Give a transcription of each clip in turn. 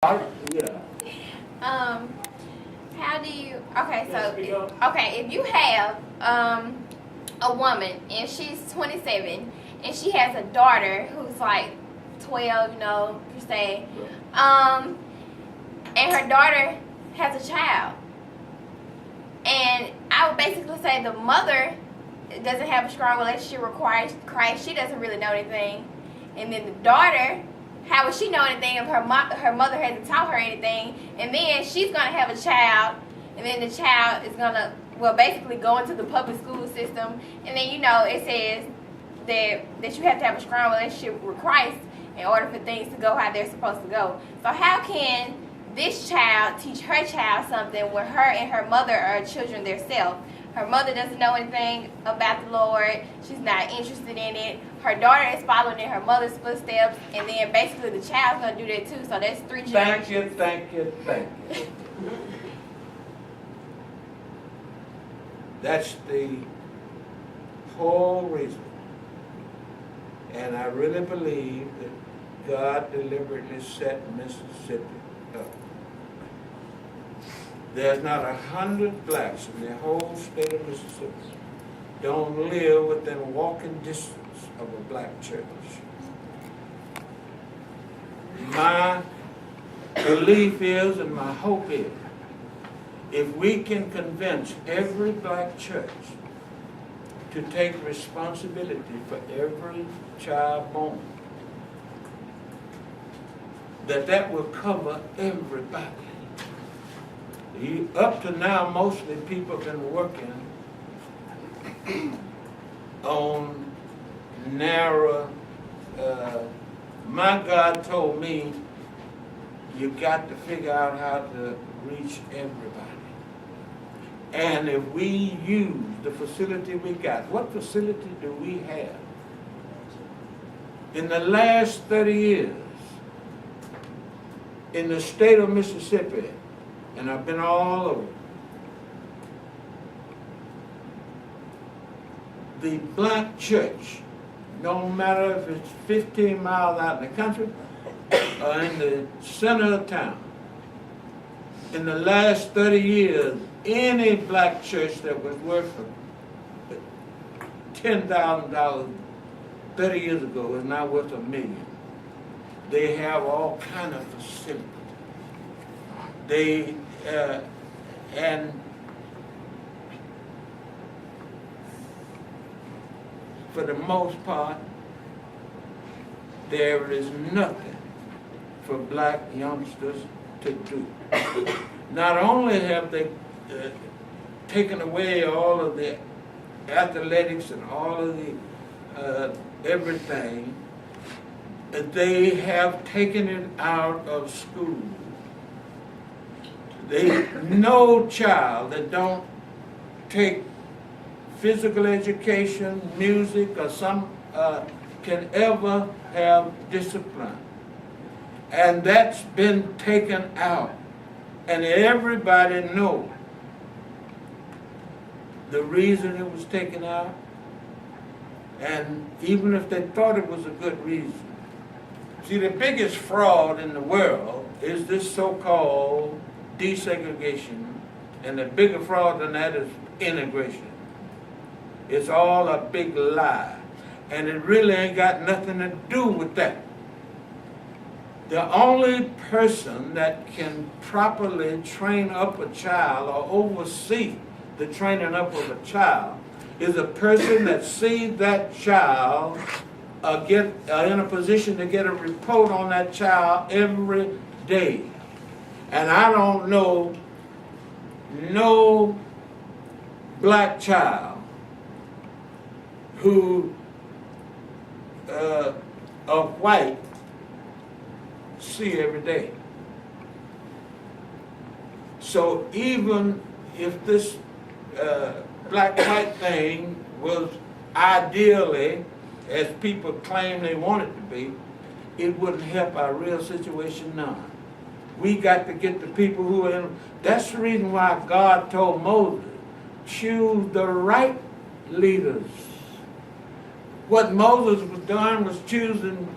Yeah. How do you? Okay, so if you have a woman and she's 27 and she has a daughter who's like 12, per se, and her daughter has a child, and I would basically say the mother doesn't have a strong relationship with Christ. She doesn't really know anything, and then the daughter. How would she know anything if her mother hasn't taught her anything? And then she's going to have a child, and then the child is going to, basically go into the public school system. And then, it says that you have to have a strong relationship with Christ in order for things to go how they're supposed to go. So how can this child teach her child something when her and her mother are children themselves? Her mother doesn't know anything about the Lord. She's not interested in it. Her daughter is following in her mother's footsteps, and then basically the child's going to do that too. So that's 3 generations. Thank you. That's the whole reason. And I really believe that God deliberately set Mississippi up. There's not 100 blacks in the whole state of Mississippi don't live within walking distance of a black church. My belief is, and my hope is, if we can convince every black church to take responsibility for every child born, that will cover everybody. Up to now, mostly people have been working on narrow. My God told me, you got to figure out how to reach everybody. And if we use the facility we got, what facility do we have? In the last 30 years, in the state of Mississippi, and I've been all over, the black church, no matter if it's 15 miles out in the country or in the center of town, in the last 30 years, any black church that was worth $10,000 30 years ago is now worth $1 million. They have all kind of facilities. They and for the most part, there is nothing for black youngsters to do. Not only have they taken away all of the athletics and all of the everything, they have taken it out of school. No child that don't take physical education, music, or some can ever have discipline. And that's been taken out. And everybody knows the reason it was taken out. And even if they thought it was a good reason. See, the biggest fraud in the world is this so-called desegregation, and the bigger fraud than that is integration. It's all a big lie, and it really ain't got nothing to do with that. The only person that can properly train up a child or oversee the training up of a child is a person that sees that child get in a position to get a report on that child every day. And I don't know no black child who of white see every day. So even if this black-white thing was ideally, as people claim they want it to be, it wouldn't help our real situation now. We got to get the people who are in. That's the reason why God told Moses, choose the right leaders. What Moses was doing was choosing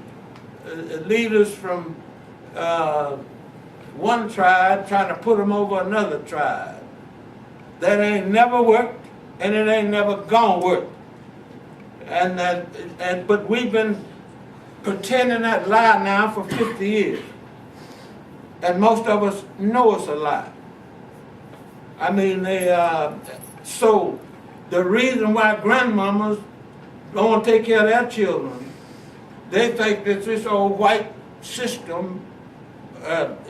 leaders from one tribe trying to put them over another tribe. That ain't never worked, and it ain't never gonna work. But we've been pretending that lie now for 50 years. And most of us know it's a lie. I mean, so the reason why grandmamas don't want to take care of their children, they think that this old white system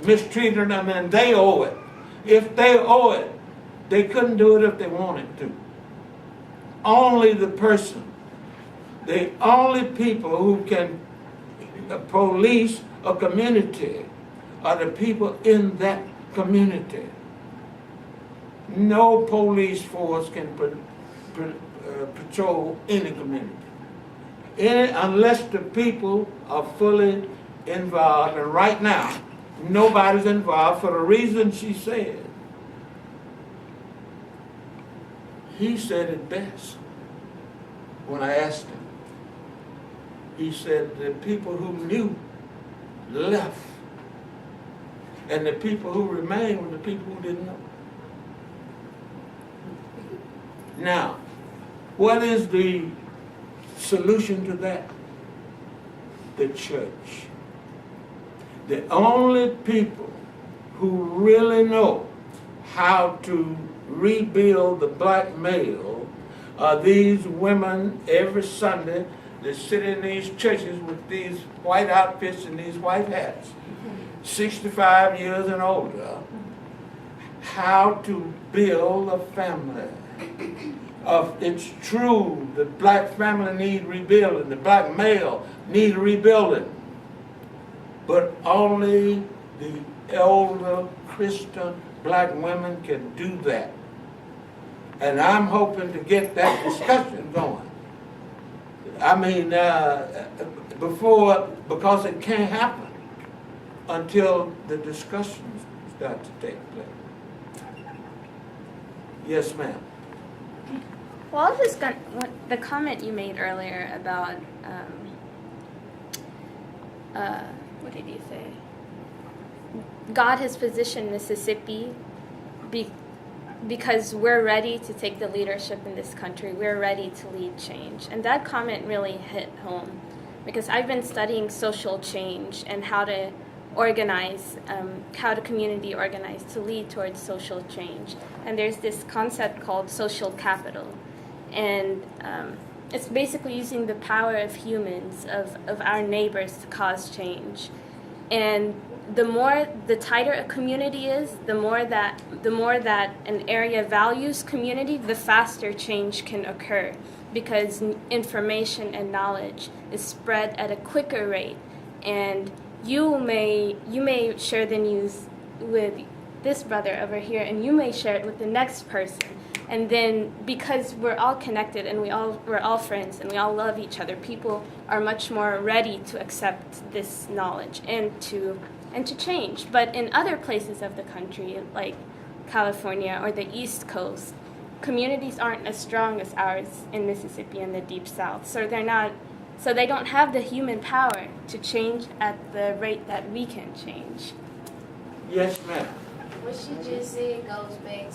mistreated them and they owe it. If they owe it, they couldn't do it if they wanted to. Only the only people who can police a community are the people in that community. No police force can patrol any community. Unless the people are fully involved, and right now, nobody's involved for the reason she said. He said it best when I asked him. He said the people who knew left, and the people who remained were the people who didn't know. Now, what is the solution to that? The church. The only people who really know how to rebuild the black male are these women every Sunday that sit in these churches with these white outfits and these white hats, 65 years and older, how to build a family. It's true, the black family need rebuilding, the black male need rebuilding, but only the elder Christian black women can do that. And I'm hoping to get that discussion going. I mean, because it can't happen until the discussions start to take place. Yes, ma'am. Well, I was just going the comment you made earlier about, what did you say? God has positioned Mississippi because we're ready to take the leadership in this country. We're ready to lead change. And that comment really hit home because I've been studying social change and how to organize, how the community organize to lead towards social change. And there's this concept called social capital. And it's basically using the power of humans, of our neighbors to cause change. And the tighter a community is, the more that an area values community, the faster change can occur because information and knowledge is spread at a quicker rate. And you may share the news with this brother over here, and you may share it with the next person. And then because we're all connected and we're all friends and we all love each other, people are much more ready to accept this knowledge and to change. But in other places of the country, like California or the East Coast, communities aren't as strong as ours in Mississippi and the Deep South. So they don't have the human power to change at the rate that we can change. Yes, ma'am. What she just said goes back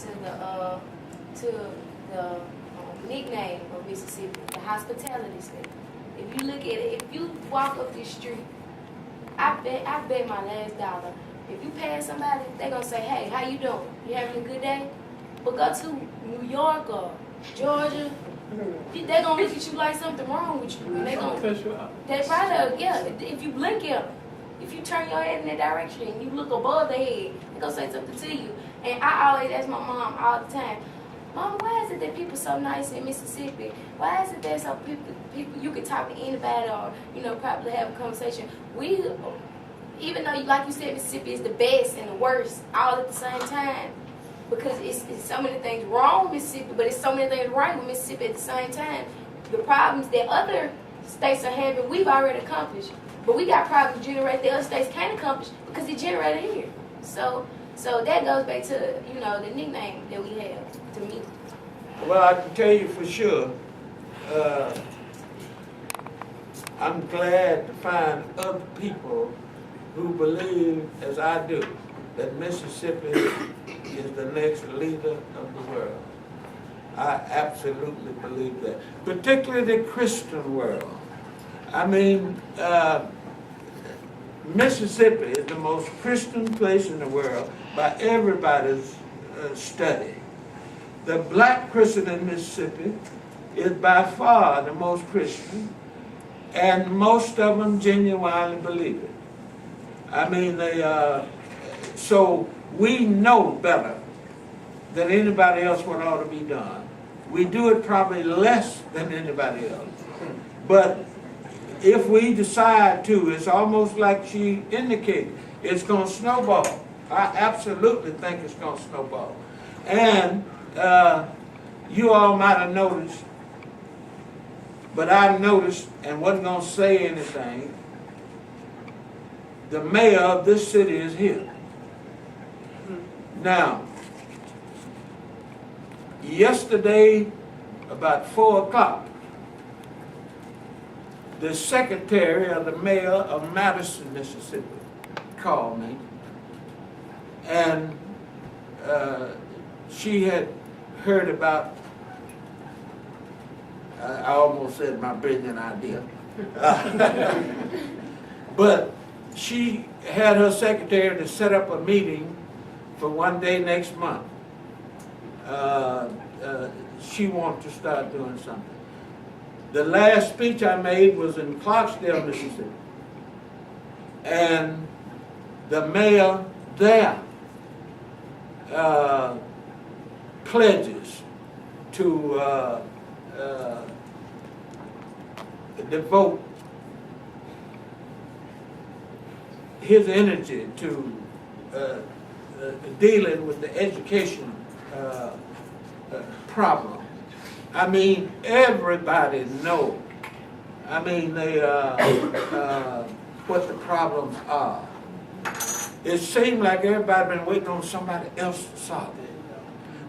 to the nickname of Mississippi, the hospitality state. If you look at it, if you walk up this street, I bet my last dollar, if you pass somebody, they're gonna say, hey, how you doing? You having a good day? But go to New York or Georgia, they're gonna look at you like something wrong with you. They're gonna cut you out. That's right, yeah. If you blink at them, if you turn your head in that direction and you look above their head, they're gonna say something to you. And I always ask my mom all the time, Mom, why is it that people so nice in Mississippi? Why is it that so people you can talk to anybody or, probably have a conversation? We, even though, like you said, Mississippi is the best and the worst all at the same time. Because it's so many things wrong with Mississippi, but it's so many things right with Mississippi at the same time. The problems that other states are having, we've already accomplished. But we got problems generated that other states can't accomplish because they generated here. So that goes back to, the nickname that we have, to me. Well, I can tell you for sure, I'm glad to find other people who believe as I do that Mississippi is the next leader of the world. I absolutely believe that, particularly the Christian world. I mean, Mississippi is the most Christian place in the world by everybody's study. The black Christian in Mississippi is by far the most Christian, and most of them genuinely believe it. I mean, so we know better than anybody else what ought to be done. We do it probably less than anybody else. But if we decide to, it's almost like she indicated, it's going to snowball. I absolutely think it's going to snowball. And you all might have noticed, but I noticed and wasn't going to say anything, the mayor of this city is here. Now, yesterday, about 4 o'clock, the secretary of the mayor of Madison, Mississippi, called me, and she had heard about, I almost said my brilliant idea, but she had her secretary to set up a meeting for one day next month. She wanted to start doing something. The last speech I made was in Clarksdale, Mississippi. And the mayor there pledges to devote his energy to dealing with the education problem. I mean, everybody knows. I mean, what the problems are. It seems like everybody been waiting on somebody else to solve it.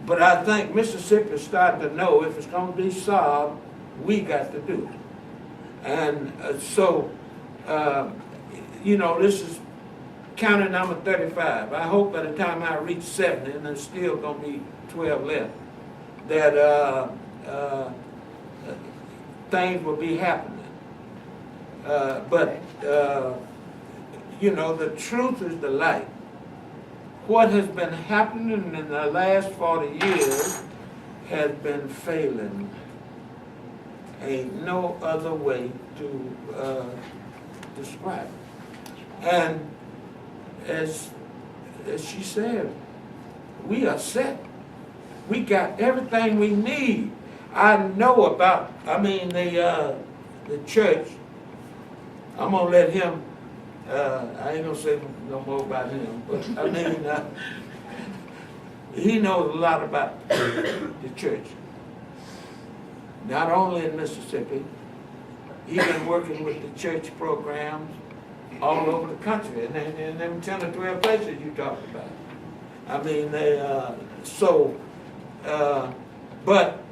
But I think Mississippi is starting to know if it's going to be solved, we got to do it. And you know, this is county number 35. I hope by the time I reach 70, and there's still going to be 12 left, that things will be happening. But you know, the truth is the light. What has been happening in the last 40 years has been failing. Ain't no other way to describe it. And as she said, we are set. We got everything we need. I know about, I mean, the church. I'm going to let him, I ain't going to say no more about him, but I mean, he knows a lot about the church. Not only in Mississippi, he's been working with the church programs all over the country, and in them 10 or 12 places you talked about. I mean, but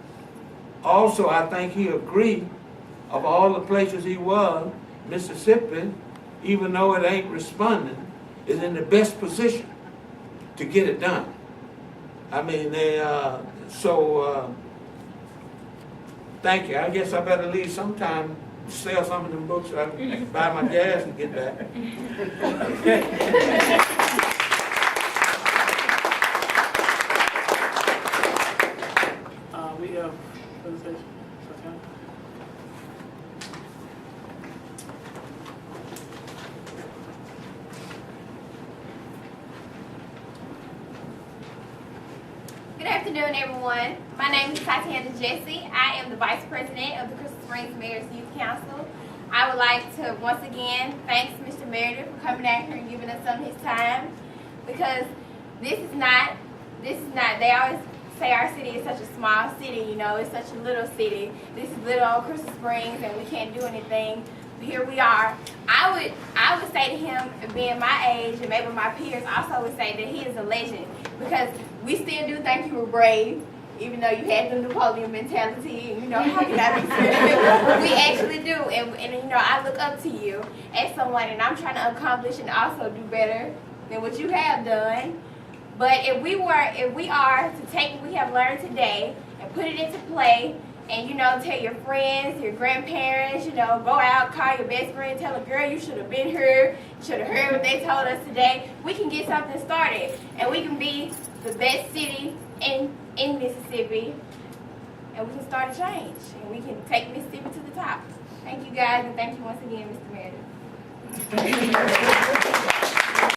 also I think he agreed of all the places he was, Mississippi, even though it ain't responding, is in the best position to get it done. I mean, thank you. I guess I better leave sometime, sell some of them books so I can buy my gas and get back. We have presentation. Good afternoon, everyone. My name is Tatiana Jesse. I am the Vice President of the Crystal Springs Mayor's Youth Council. I would like to once again thank Mr. Meredith for coming out here and giving us some of his time, because this is not, they always say our city is such a small city, you know, it's such a little city. This is little old Crystal Springs and we can't do anything. But here we are. I would say to him, being my age, and maybe my peers also would say that he is a legend, because we still do think you were brave, even though you had the Napoleon mentality, and you know, how can I be serious? We actually do, and you know, I look up to you as someone, and I'm trying to accomplish and also do better than what you have done. But if we are to take what we have learned today and put it into play, and tell your friends, your grandparents, go out, call your best friend, tell a girl you should have been here, should have heard what they told us today, we can get something started, and we can be the best city in Mississippi, and we can start a change, and we can take Mississippi to the top. Thank you guys, and thank you once again, Mr. Meredith.